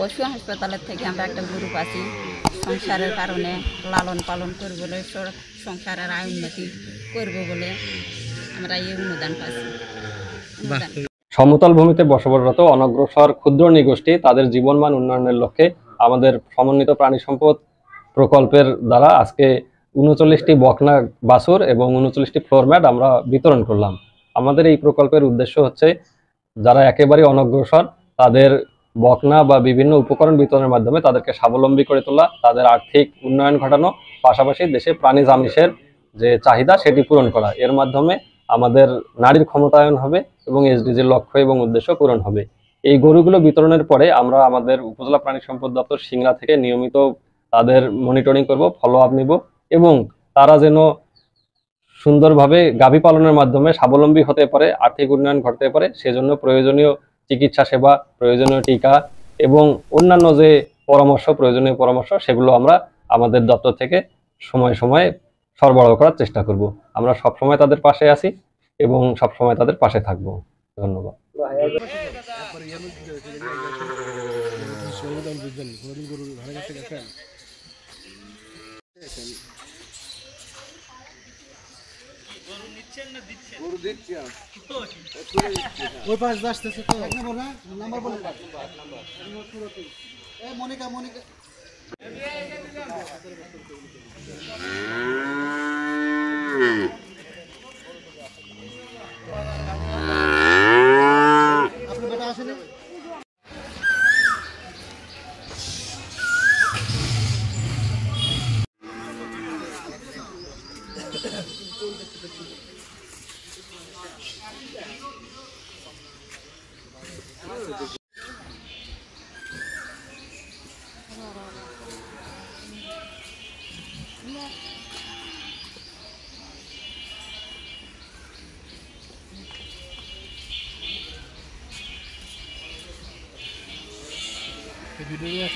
পশু হাসপাতালের থেকে আমরা একটা গ্রুপ আছি সংসারের কারণে লালন পালন করব বলে সংসারের আয় উন্নতি করব বলে আমরা এই অনুদান পাচ্ছি। সমতল ভূমিতে বসবাসরত অনগ্রসর ক্ষুদ্র নৃগোষ্ঠী তাদের জীবনমান উন্নয়নের লক্ষ্যে আমাদের সমন্বিত প্রাণী সম্পদ প্রকল্পের দ্বারা আজকে ৩৯টি বকনা বাছুর এবং ৩৯টি ফ্লোর ম্যাট আমরা বিতরণ করলাম। আমাদের এই প্রকল্পের উদ্দেশ্য হচ্ছে যারা একেবারে অনগ্রসর তাদের বকনা বা বিভিন্ন উপকরণ বিতরণের মাধ্যমে তাদেরকে স্বাবলম্বী করে তোলা, তাদের আর্থিক উন্নয়ন ঘটানো, পাশাপাশি দেশে প্রাণী আমিষের যে চাহিদা সেটি পূরণ করা। এর মাধ্যমে আমাদের নারীর ক্ষমতায়ন হবে এবং এসডিজির লক্ষ্য এবং উদ্দেশ্য পূরণ হবে। এই গরুগুলো বিতরণের পরে আমরা আমাদের উপজেলা প্রাণী সম্পদ দপ্তর সিংড়া থেকে নিয়মিত তাদের মনিটরিং করব, ফলো আপ নিব এবং তারা যেন সুন্দরভাবে গাভী পালনের মাধ্যমে স্বাবলম্বী হতে পারে, আর্থিক উন্নয়ন ঘটতে পারে, সেজন্য প্রয়োজনীয় চিকিৎসা সেবা, প্রয়োজনীয় টিকা এবং অন্যান্য যে প্রয়োজনীয় পরামর্শ সেগুলো আমরা আমাদের দপ্তর থেকে সময় সময় সরবরাহ করার চেষ্টা করব। আমরা সবসময় তাদের পাশে আছি এবং সবসময় তাদের পাশে থাকব। ধন্যবাদ। ভিডিও